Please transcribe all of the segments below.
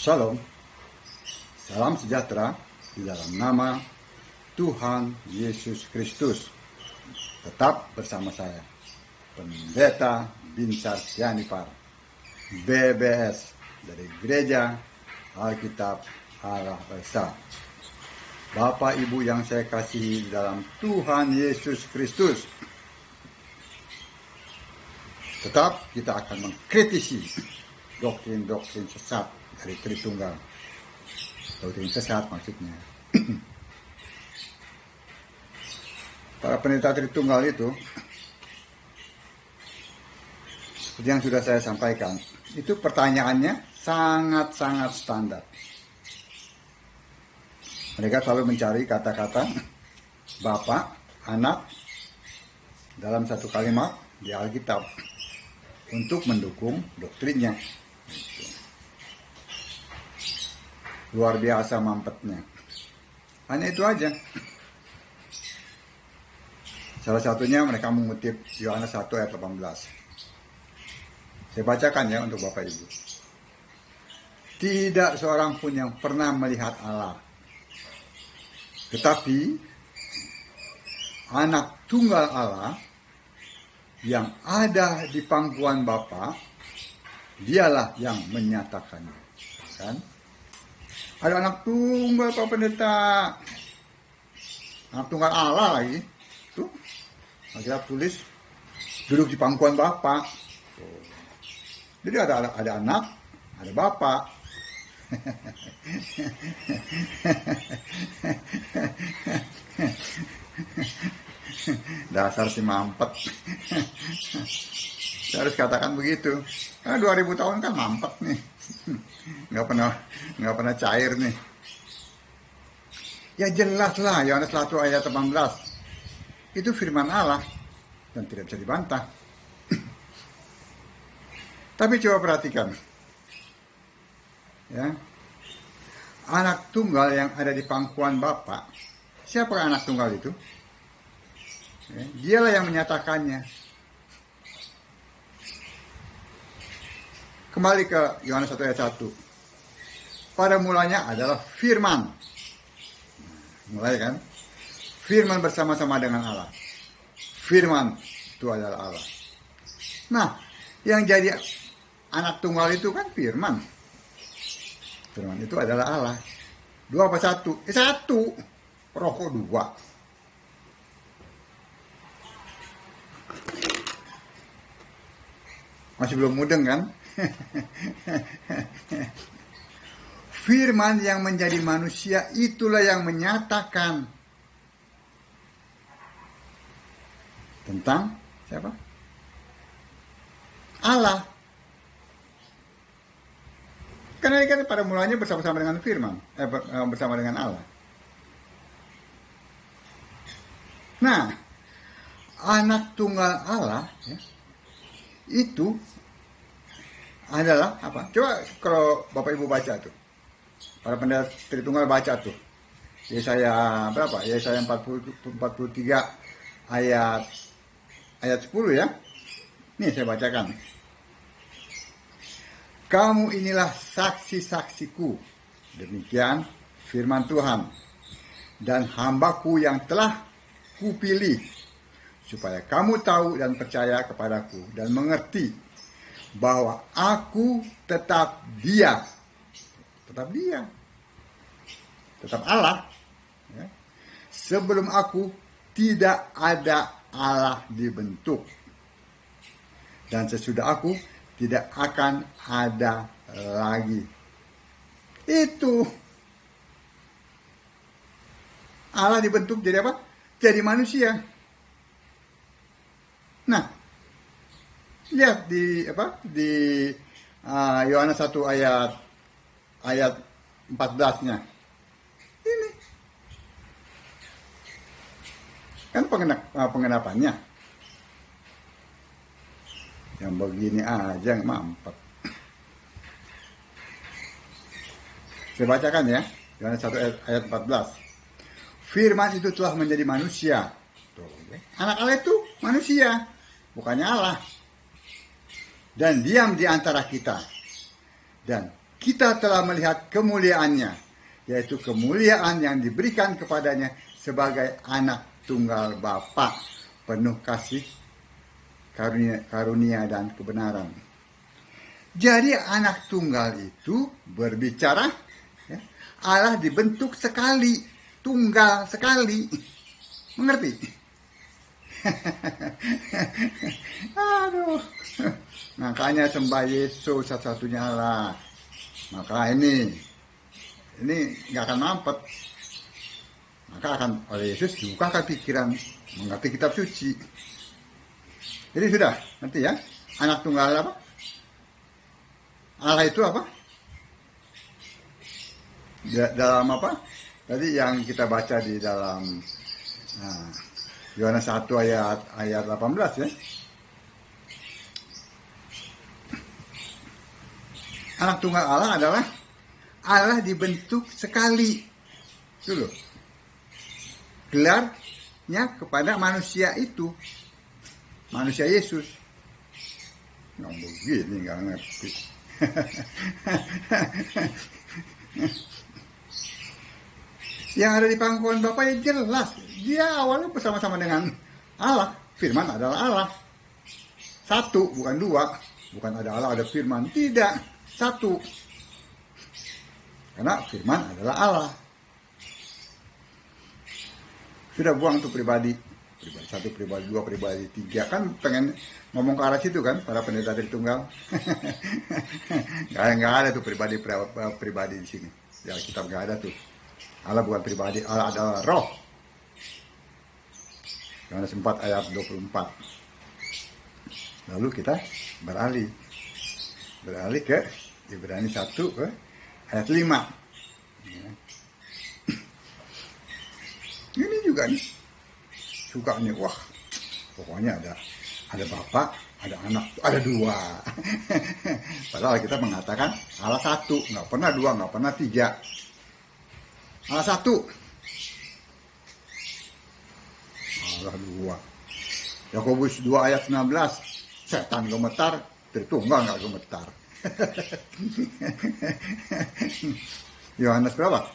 Shalom, salam sejahtera di dalam nama Tuhan Yesus Kristus. Tetap bersama saya, Pendeta Binsar Sianipar, BBS dari Gereja Alkitab Allah Esa. Bapak Ibu yang saya kasihi di dalam Tuhan Yesus Kristus, tetap kita akan mengkritisi doktrin-doktrin sesat dari Tritunggal. Doktrin sesat maksudnya. Para pendeta Tritunggal itu, seperti yang sudah saya sampaikan, itu pertanyaannya sangat-sangat standar. Mereka selalu mencari kata-kata Bapa, Anak dalam satu kalimat di Alkitab untuk mendukung doktrinnya. Luar biasa mampetnya. Hanya itu aja. Salah satunya mereka mengutip Yohanes 1 ayat 18. Saya bacakan ya untuk Bapak Ibu. Tidak seorang pun yang pernah melihat Allah, tetapi Anak Tunggal Allah yang ada di pangkuan Bapa, dialah yang menyatakannya. Kan? Ada anak tunggal Pak Pendeta. Anak tunggal Allah lagi. Tuh. Alkitab tulis duduk di pangkuan Bapa. Jadi ada anak, ada Bapa. Dasar si mampet. Saya harus katakan begitu. Karena 2000 tahun kan mampet nih. Nggak pernah cair nih. Ya jelas lah, Yohanes 1 ayat 18. Itu firman Allah dan tidak bisa dibantah. Tapi coba perhatikan. Ya. Anak tunggal yang ada di pangkuan Bapa. Siapa anak tunggal itu? Ya, dialah yang menyatakannya. Kembali ke Yohanes 1 ayat 1. Pada mulanya adalah firman. Mulai kan? Firman bersama-sama dengan Allah. Firman itu adalah Allah. Nah, yang jadi anak tunggal itu kan firman. Firman itu adalah Allah. Dua apa satu? Satu. Rokok dua. Masih belum mudeng kan? Firman yang menjadi manusia itulah yang menyatakan tentang siapa? Allah. Karena ini kan pada mulanya bersama-sama dengan firman, bersama dengan Allah. Nah, anak tunggal Allah ya, itu adalah apa? Coba kalau Bapak Ibu baca tuh. Para pendeta Tritunggal baca tuh. Yesaya berapa? Yesaya 43 ayat 10 ya. Nih saya bacakan. Kamu inilah saksi-saksiku. Demikian firman Tuhan. Dan hambaku yang telah kupilih. Supaya kamu tahu dan percaya kepadaku. Dan mengerti bahwa aku tetap Dia. Tetap Dia. Tetap Allah. Ya. Sebelum aku tidak ada Allah dibentuk. Dan sesudah aku tidak akan ada lagi. Itu. Allah dibentuk jadi apa? Jadi manusia. Nah, lihat di Yohanes 1 ayat 14-nya. Ini. Kan pengenapannya. Yang begini aja yang mampet. Saya bacakan ya. Yohanes 1 ayat 14. Firman itu telah menjadi manusia. Tuh, ya. Anak Allah itu manusia. Bukannya Allah. Dan diam di antara kita. Dan kita telah melihat kemuliaannya, yaitu kemuliaan yang diberikan kepadanya sebagai anak tunggal Bapa, penuh kasih, karunia dan kebenaran. Jadi anak tunggal itu berbicara, ya, Allah dibentuk sekali, tunggal sekali. Mengerti? Aduh. Makanya sembah Yesus satu-satunya Allah. Maka ini nggak akan mampet. Maka akan oleh Yesus dibukakan pikiran, mengerti kitab suci. Jadi sudah, nanti ya, anak tunggal apa? Allah itu apa? Dalam apa? Tadi yang kita baca di dalam Yohanes 1 ayat 18 ya. Anak tunggal Allah adalah Allah dibentuk sekali. Itu loh. Gelarnya kepada manusia itu. Manusia Yesus. Nggak begini, nggak ngerti. Yang ada di pangkuan Bapa ya jelas. Dia awalnya bersama-sama dengan Allah. Firman adalah Allah. Satu, bukan dua. Bukan ada Allah, ada firman. Tidak, satu. Karena firman adalah Allah. Sudah buang tuh pribadi. Pribadi satu, pribadi dua, pribadi tiga. Kan pengen ngomong ke arah situ kan, para pendeta Tritunggal. Nggak ada tuh pribadi di sini. Ya kitab nggak ada tuh. Allah bukan pribadi, Allah adalah roh. Yohanes 4 ayat 24. Lalu kita beralih ke Ibrani 1 ayat 5. Ya. Ini juga nih suka nih, wah pokoknya ada Bapa, ada anak, ada dua. Padahal kita mengatakan Allah satu, nggak pernah dua, nggak pernah tiga. Allah satu, Allah dua. Yakobus 2 ayat 19, setan gemetar, Tritunggal nggak gemetar. Yohanes berapa?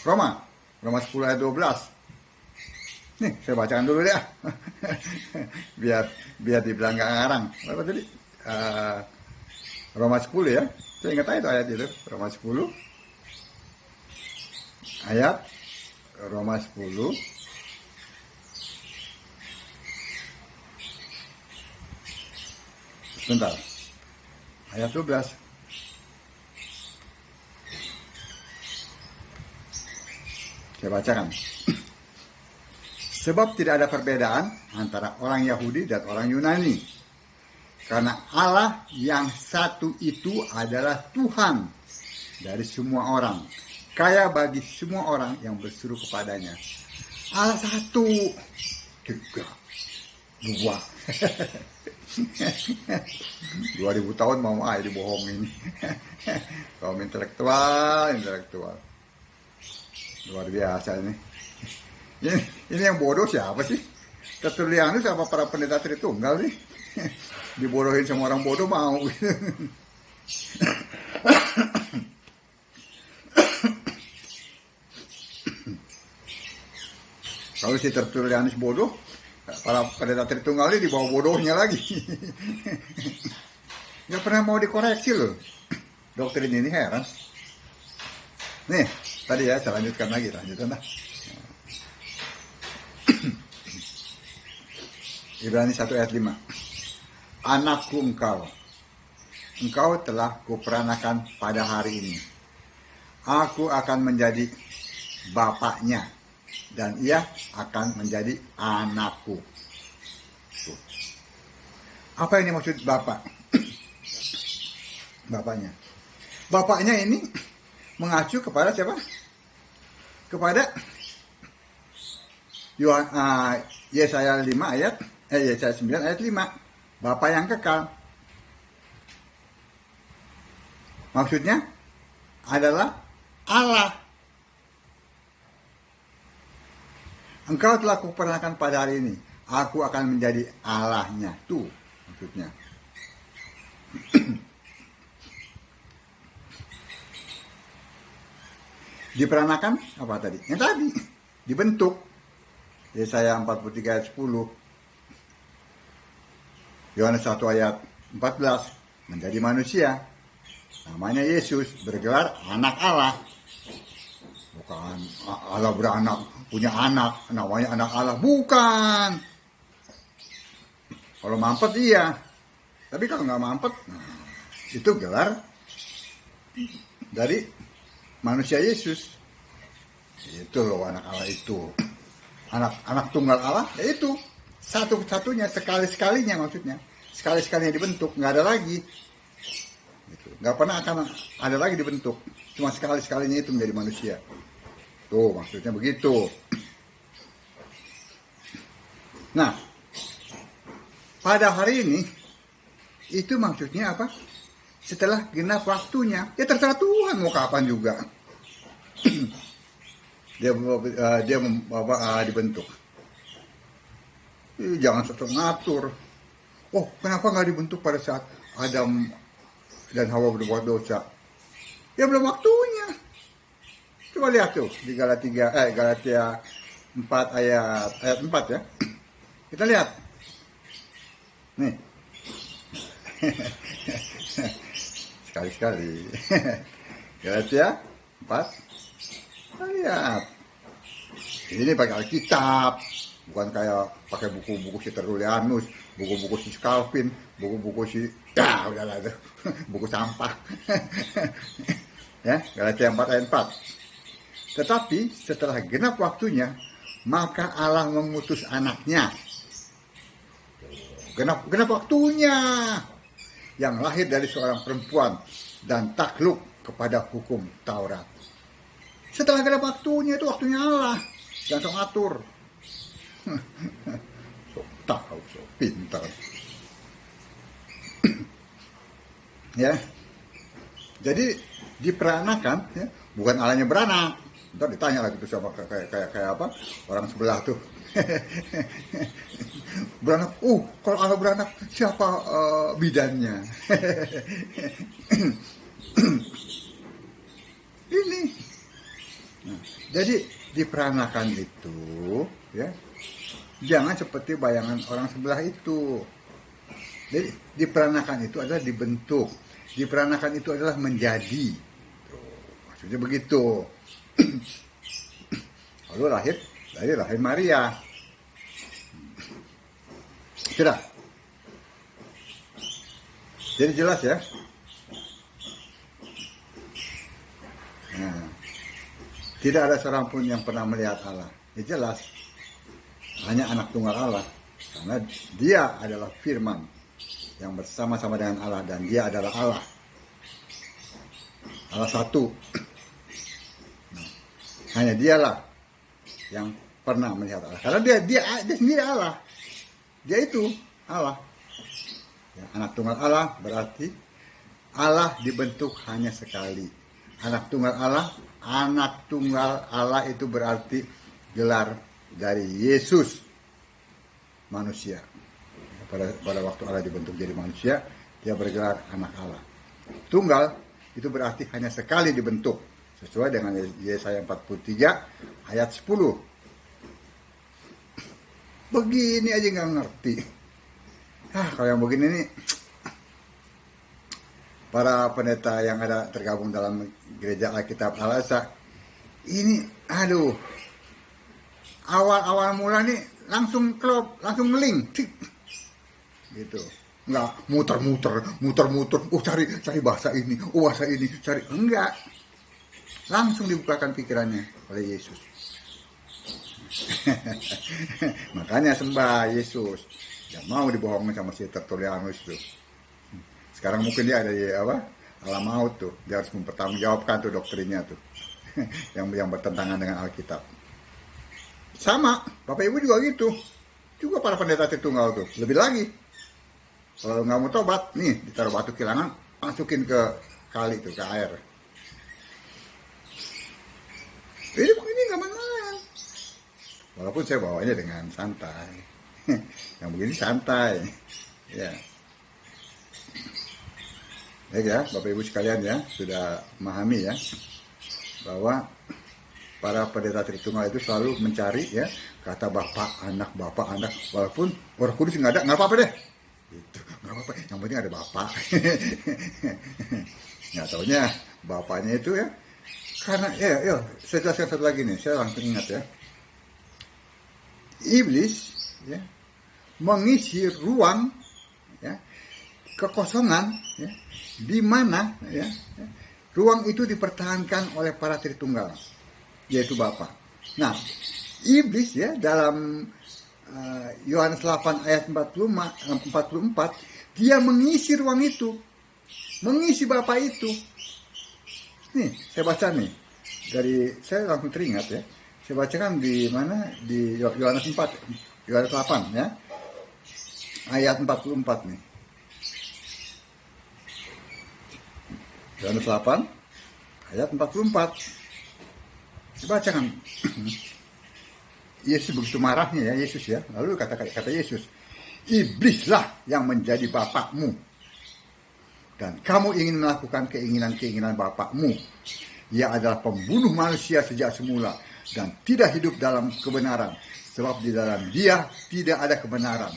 Roma 10 ayat 12. Nih, saya bacakan dulu deh. biar dibilang nggak ngarang. Apa tadi? Roma 10 ya. Saya ingat aja itu ayat itu. Roma 10. Ayat Roma 10. Sebentar. Ayat 12. Saya bacakan. Sebab tidak ada perbedaan antara orang Yahudi dan orang Yunani. Karena Allah yang satu itu adalah Tuhan dari semua orang. Kaya bagi semua orang yang berseru kepadanya. Allah satu. Tiga. Dua. 2000 tahun mau aja dibohongin. Kaum intelektual. Luar biasa ini. Ini yang bodoh siapa sih? Tertulianus apa para pendeta Tritunggal nih? Dibodohin sama orang bodoh mau. Kalau si Tertulianus bodoh, para pendeta Tritunggal ini dibawa bodohnya lagi. Gak pernah mau dikoreksi loh. Doktrin ini heran. Nih, tadi ya saya lanjutkan lagi. Ibrani 1 ayat 5. Anakku engkau telah kuperanakan pada hari ini. Aku akan menjadi bapaknya dan ia akan menjadi anakku. Tuh. Apa ini maksud bapak? Bapaknya. Bapaknya ini mengacu kepada siapa? Kepada Yesaya 5 ayat Yesaya 9 ayat 5. Bapa yang kekal. Maksudnya adalah Allah. Engkau telah kuperanakan pada hari ini. Aku akan menjadi Allahnya. Tuh maksudnya. Diperanakan apa tadi? Yang tadi, dibentuk. Yesaya 43 ayat 10, Yohanes 1 ayat 14, menjadi manusia. Namanya Yesus, bergelar anak Allah. Bukan Allah beranak, punya anak, namanya anak Allah. Bukan. Kalau mampet iya. Tapi kalau nggak mampet, itu gelar dari manusia Yesus. Itu loh anak Allah itu. Anak tunggal Allah, ya itu. Satu-satunya, sekali-sekalinya maksudnya. Sekali-sekalinya dibentuk, nggak ada lagi. Gitu. Nggak pernah akan ada lagi dibentuk. Cuma sekali-sekalinya itu menjadi manusia. Tuh, maksudnya begitu. Nah, pada hari ini, itu maksudnya apa? Setelah genap waktunya, ya terserah Tuhan mau kapan juga. dia dibentuk. Jangan sok ngatur. Oh, kenapa nggak dibentuk pada saat Adam dan Hawa berbuat dosa? Ya belum waktunya. Coba lihat tuh di Galatia 4 ayat 4 ya. Kita lihat. Nih. Sekali-sekali. Galatia 4. Kita lihat. Ini pakai Alkitab. Bukan kayak pakai buku-buku si Tertullianus, buku-buku si Calvin, buku-buku si udahlah itu. Buku sampah. Ya, Galatia 4 ayat 4. Tetapi setelah genap waktunya, maka Allah mengutus anaknya. Genap waktunya. Yang lahir dari seorang perempuan dan takluk kepada hukum Taurat. Setelah genap waktunya, itu waktunya Allah. Jangan sok ngatur. Sok tahu, sok pintar. Ya. Jadi diperanakan, ya, bukan Allahnya beranak. Ntar ditanya lagi tuh sama kayak apa orang sebelah tuh. Beranak, kalau Allah beranak siapa bidannya? Ini. Nah, jadi diperanakan itu, ya, jangan seperti bayangan orang sebelah itu. Jadi diperanakan itu adalah dibentuk. Diperanakan itu adalah menjadi. Maksudnya begitu. Lalu lahir Maria. Sudah. Jadi jelas ya. Nah, tidak ada seorang pun yang pernah melihat Allah. Ya jelas. Hanya anak tunggal Allah. Karena dia adalah firman yang bersama-sama dengan Allah. Dan dia adalah Allah. Allah satu. Nah, hanya dialah yang pernah melihat Allah. Karena dia sendiri Allah. Dia itu Allah. Ya, anak tunggal Allah berarti Allah dibentuk hanya sekali. Anak tunggal Allah itu berarti gelar dari Yesus manusia. Pada waktu Allah dibentuk jadi manusia, dia bergelar anak Allah. Tunggal itu berarti hanya sekali dibentuk, sesuai dengan Yesaya 43 ayat 10. Begini aja nggak ngerti. Kalau yang begini nih, para pendeta yang ada tergabung dalam gereja Alkitab Al-Azhar, ini awal mula nih langsung klop, langsung ngeling, gitu. Nggak muter-muter, cari bahasa ini, cari, enggak. Langsung dibukakan pikirannya oleh Yesus. Makanya sembah Yesus. Gak mau dibohongin sama si Tertullianus tuh. Sekarang mungkin dia ada alam maut tuh. Dia harus mempertanggungjawabkan tuh doktrinnya tuh. yang bertentangan dengan Alkitab. Sama, Bapak Ibu juga gitu. Juga para pendeta Tritunggal tuh. Lebih lagi. Kalau nggak mau tobat, nih ditaruh batu kilangan, masukin ke kali tuh, ke air. Ini nggak masalah. Walaupun saya bawanya dengan santai. Yang begini santai. Ya. Baik ya, Bapak Ibu sekalian ya, sudah memahami ya, bahwa para pendeta Tritunggal itu selalu mencari ya kata Bapak, Anak, walaupun Roh Kudus nggak ada, nggak apa-apa deh. Itu nggak apa-apa, yang penting ada Bapak. Nggak taunya Bapaknya itu ya, karena ya saya jelaskan satu lagi nih, saya langsung ingat ya. Iblis ya mengisi ruang ya kekosongan ya, di mana ya ruang itu dipertahankan oleh para Tritunggal, yaitu Bapa. Nah, iblis ya dalam Yohanes 8 ayat 44, dia mengisi ruang itu, mengisi Bapa itu. Nih, saya baca nih, saya langsung teringat ya. Saya bacakan di mana, di Yohanes 8 ya, ayat 44 nih. Yohanes 8 ayat 44. Dibacakan. Yesus begitu marahnya ya, Yesus ya. Lalu kata Yesus, iblislah yang menjadi bapakmu, dan kamu ingin melakukan keinginan-keinginan bapakmu. Ia adalah pembunuh manusia sejak semula dan tidak hidup dalam kebenaran, sebab di dalam dia tidak ada kebenaran.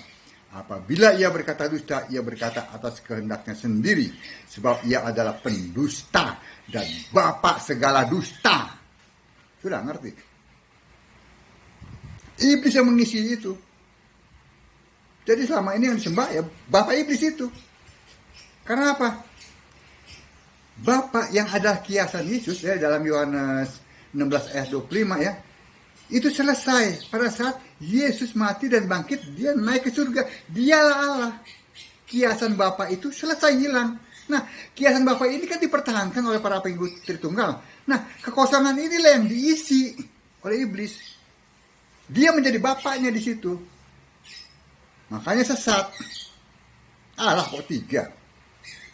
Apabila ia berkata dusta, ia berkata atas kehendaknya sendiri, sebab ia adalah pendusta dan bapak segala dusta. Sudah ngerti? Iblis yang mengisi itu. Jadi selama ini yang disembah ya bapak iblis itu. Karena apa? Bapak yang adalah kiasan Yesus ya dalam Yohanes 16 ayat 25 ya. Itu selesai pada saat Yesus mati dan bangkit, dia naik ke surga. Dialah Allah. Kiasan Bapa itu selesai hilang. Nah, kiasan Bapa ini kan dipertahankan oleh para pengikut Tritunggal. Nah, kekosongan inilah yang diisi oleh iblis. Dia menjadi bapaknya di situ. Makanya sesat. Allah kok 3?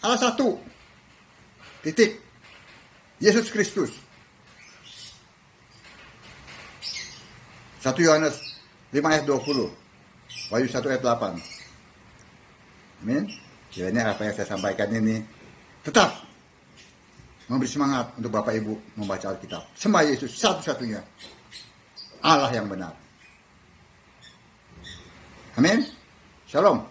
Allah 1. Titik. Yesus Kristus. 1 Yohanes 5 ayat 20. Wahyu 1 ayat 8. Amin. Kiranya apa yang saya sampaikan ini tetap memberi semangat untuk Bapak Ibu membaca Alkitab. Sembah Yesus satu-satunya Allah yang benar. Amin. Shalom.